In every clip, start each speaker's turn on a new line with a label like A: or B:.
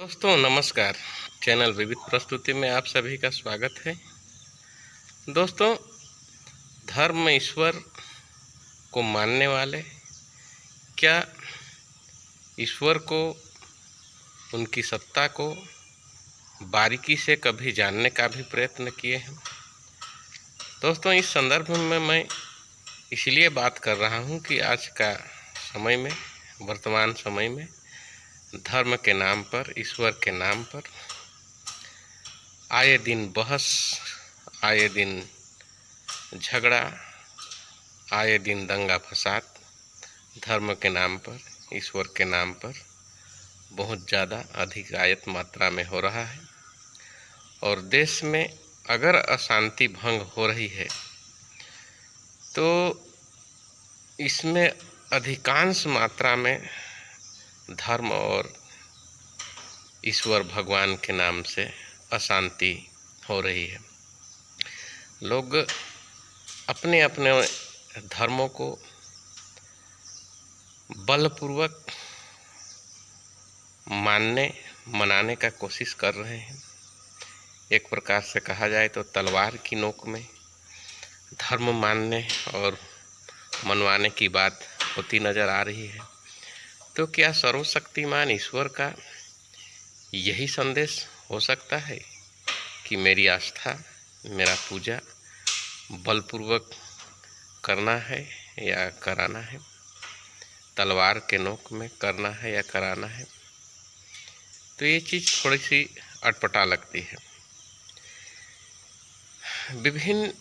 A: दोस्तों नमस्कार। चैनल विविध प्रस्तुति में आप सभी का स्वागत है। दोस्तों, धर्म ईश्वर को मानने वाले क्या ईश्वर को, उनकी सत्ता को बारीकी से कभी जानने का भी प्रयत्न किए हैं? दोस्तों, इस संदर्भ में मैं इसलिए बात कर रहा हूं कि आज का समय में, वर्तमान समय में धर्म के नाम पर, ईश्वर के नाम पर आए दिन बहस, आए दिन झगड़ा, आए दिन दंगा फसाद धर्म के नाम पर, ईश्वर के नाम पर बहुत ज़्यादा अधिकायत मात्रा में हो रहा है। और देश में अगर अशांति भंग हो रही है तो इसमें अधिकांश मात्रा में धर्म और ईश्वर भगवान के नाम से अशांति हो रही है। लोग अपने अपने धर्मों को बलपूर्वक मानने मनाने का कोशिश कर रहे हैं। एक प्रकार से कहा जाए तो तलवार की नोक में धर्म मानने और मनवाने की बात होती नज़र आ रही है। तो क्या सर्वशक्तिमान ईश्वर का यही संदेश हो सकता है कि मेरी आस्था, मेरा पूजा बलपूर्वक करना है या कराना है, तलवार के नोक में करना है या कराना है? तो ये चीज़ थोड़ी सी अटपटा लगती है। विभिन्न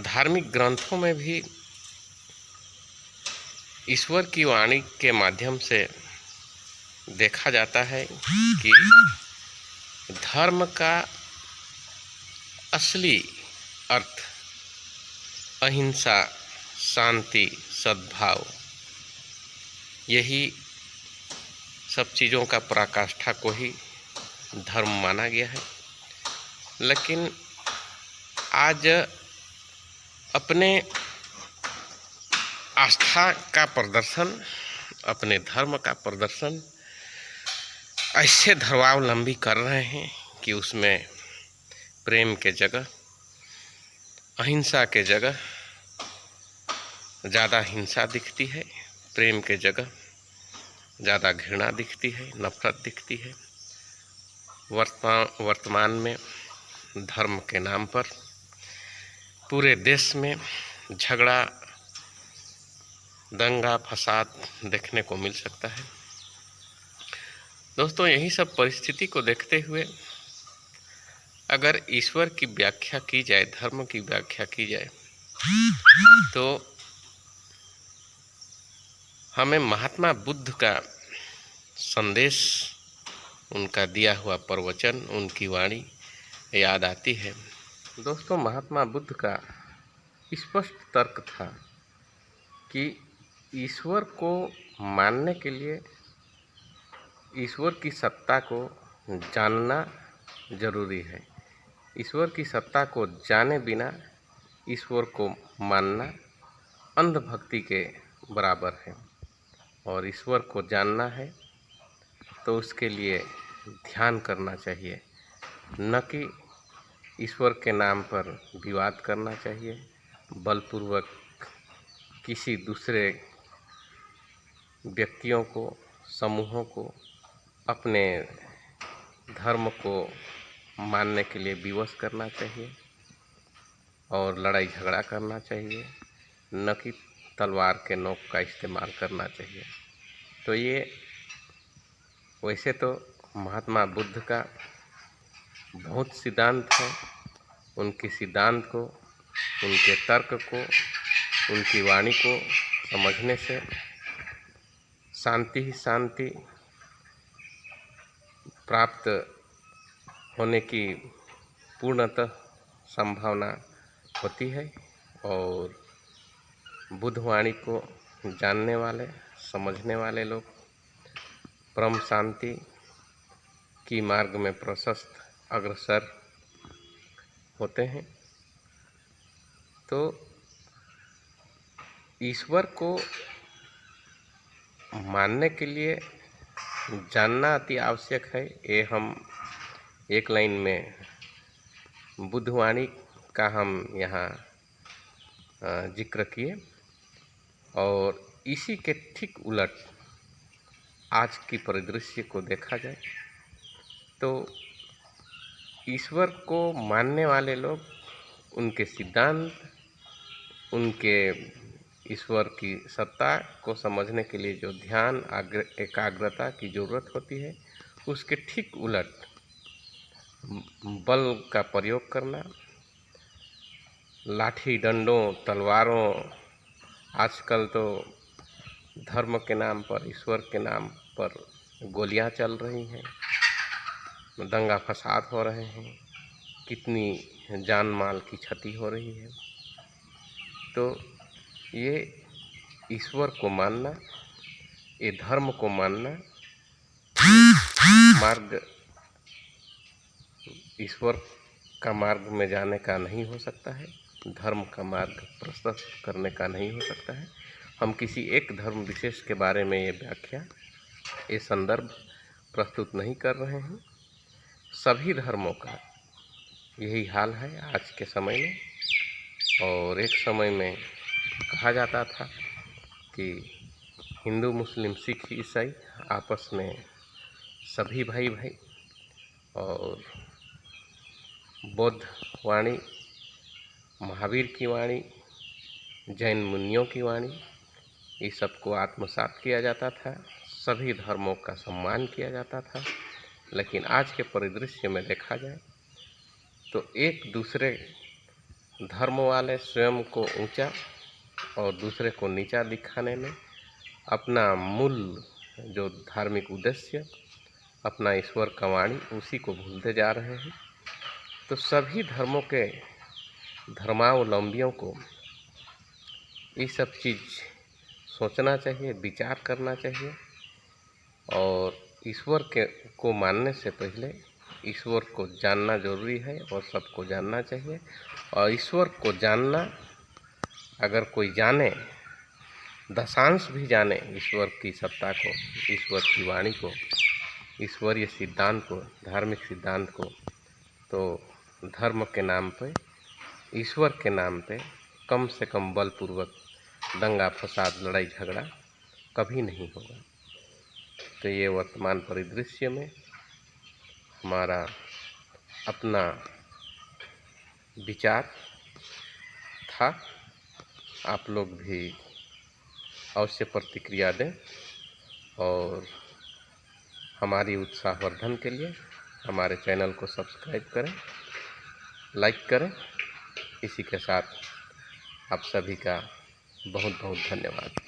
A: धार्मिक ग्रंथों में भी ईश्वर की वाणी के माध्यम से देखा जाता है कि धर्म का असली अर्थ अहिंसा, शांति, सद्भाव, यही सब चीज़ों का पराकाष्ठा को ही धर्म माना गया है। लेकिन आज अपने आस्था का प्रदर्शन, अपने धर्म का प्रदर्शन ऐसे धर्मावलंबी कर रहे हैं कि उसमें प्रेम के जगह, अहिंसा के जगह ज़्यादा हिंसा दिखती है, प्रेम के जगह ज़्यादा घृणा दिखती है, नफरत दिखती है। वर्तमान में धर्म के नाम पर पूरे देश में झगड़ा, दंगा फसाद देखने को मिल सकता है। दोस्तों, यही सब परिस्थिति को देखते हुए अगर ईश्वर की व्याख्या की जाए, धर्म की व्याख्या की जाए, तो हमें महात्मा बुद्ध का संदेश, उनका दिया हुआ प्रवचन, उनकी वाणी याद आती है। दोस्तों, महात्मा बुद्ध का स्पष्ट तर्क था कि ईश्वर को मानने के लिए ईश्वर की सत्ता को जानना जरूरी है। ईश्वर की सत्ता को जाने बिना ईश्वर को मानना अंधभक्ति के बराबर है। और ईश्वर को जानना है तो उसके लिए ध्यान करना चाहिए, न कि ईश्वर के नाम पर विवाद करना चाहिए, बलपूर्वक किसी दूसरे व्यक्तियों को, समूहों को अपने धर्म को मानने के लिए विवश करना चाहिए और लड़ाई झगड़ा करना चाहिए, न कि तलवार के नोक का इस्तेमाल करना चाहिए। तो ये वैसे तो महात्मा बुद्ध का बहुत सिद्धांत है। उनके सिद्धांत को, उनके तर्क को, उनकी वाणी को समझने से शांति ही शांति प्राप्त होने की पूर्णतः संभावना होती है। और बुद्ध वाणी को जानने वाले, समझने वाले लोग परम शांति की मार्ग में प्रशस्त अग्रसर होते हैं। तो ईश्वर को मानने के लिए जानना अति आवश्यक है। ये हम एक लाइन में बुद्धवाणी का हम यहाँ जिक्र किए, और इसी के ठीक उलट आज की परिदृश्य को देखा जाए तो ईश्वर को मानने वाले लोग, उनके सिद्धांत, उनके ईश्वर की सत्ता को समझने के लिए जो ध्यान एकाग्रता की ज़रूरत होती है, उसके ठीक उलट बल का प्रयोग करना, लाठी डंडों तलवारों, आजकल तो धर्म के नाम पर, ईश्वर के नाम पर गोलियां चल रही हैं, दंगा फसाद हो रहे हैं, कितनी जान माल की क्षति हो रही है। तो ये ईश्वर को मानना, ये धर्म को मानना, मार्ग ईश्वर का मार्ग में जाने का नहीं हो सकता है, धर्म का मार्ग प्रस्तुत करने का नहीं हो सकता है। हम किसी एक धर्म विशेष के बारे में ये व्याख्या, ये संदर्भ प्रस्तुत नहीं कर रहे हैं। सभी धर्मों का यही हाल है आज के समय में। और एक समय में कहा जाता था कि हिंदू, मुस्लिम, सिख, ईसाई आपस में सभी भाई भाई, और बौद्ध वाणी, महावीर की वाणी, जैन मुनियों की वाणी, ये सबको आत्मसात किया जाता था, सभी धर्मों का सम्मान किया जाता था। लेकिन आज के परिदृश्य में देखा जाए तो एक दूसरे धर्म वाले स्वयं को ऊंचा और दूसरे को नीचा दिखाने में अपना मूल जो धार्मिक उद्देश्य, अपना ईश्वर का वाणी, उसी को भूलते जा रहे हैं। तो सभी धर्मों के धर्मावलंबियों को ये सब चीज़ सोचना चाहिए, विचार करना चाहिए, और ईश्वर को मानने से पहले ईश्वर को जानना जरूरी है और सबको जानना चाहिए। और ईश्वर को जानना, अगर कोई जाने, दशांश भी जाने ईश्वर की सत्ता को, ईश्वर की वाणी को, ईश्वरीय सिद्धांत को, धार्मिक सिद्धांत को, तो धर्म के नाम पे, ईश्वर के नाम पे कम से कम बलपूर्वक दंगा फसाद, लड़ाई झगड़ा कभी नहीं होगा। तो ये वर्तमान परिदृश्य में हमारा अपना विचार था। आप लोग भी अवश्य प्रतिक्रिया दें, और हमारी उत्साहवर्धन के लिए हमारे चैनल को सब्सक्राइब करें, लाइक करें। इसी के साथ आप सभी का बहुत बहुत धन्यवाद।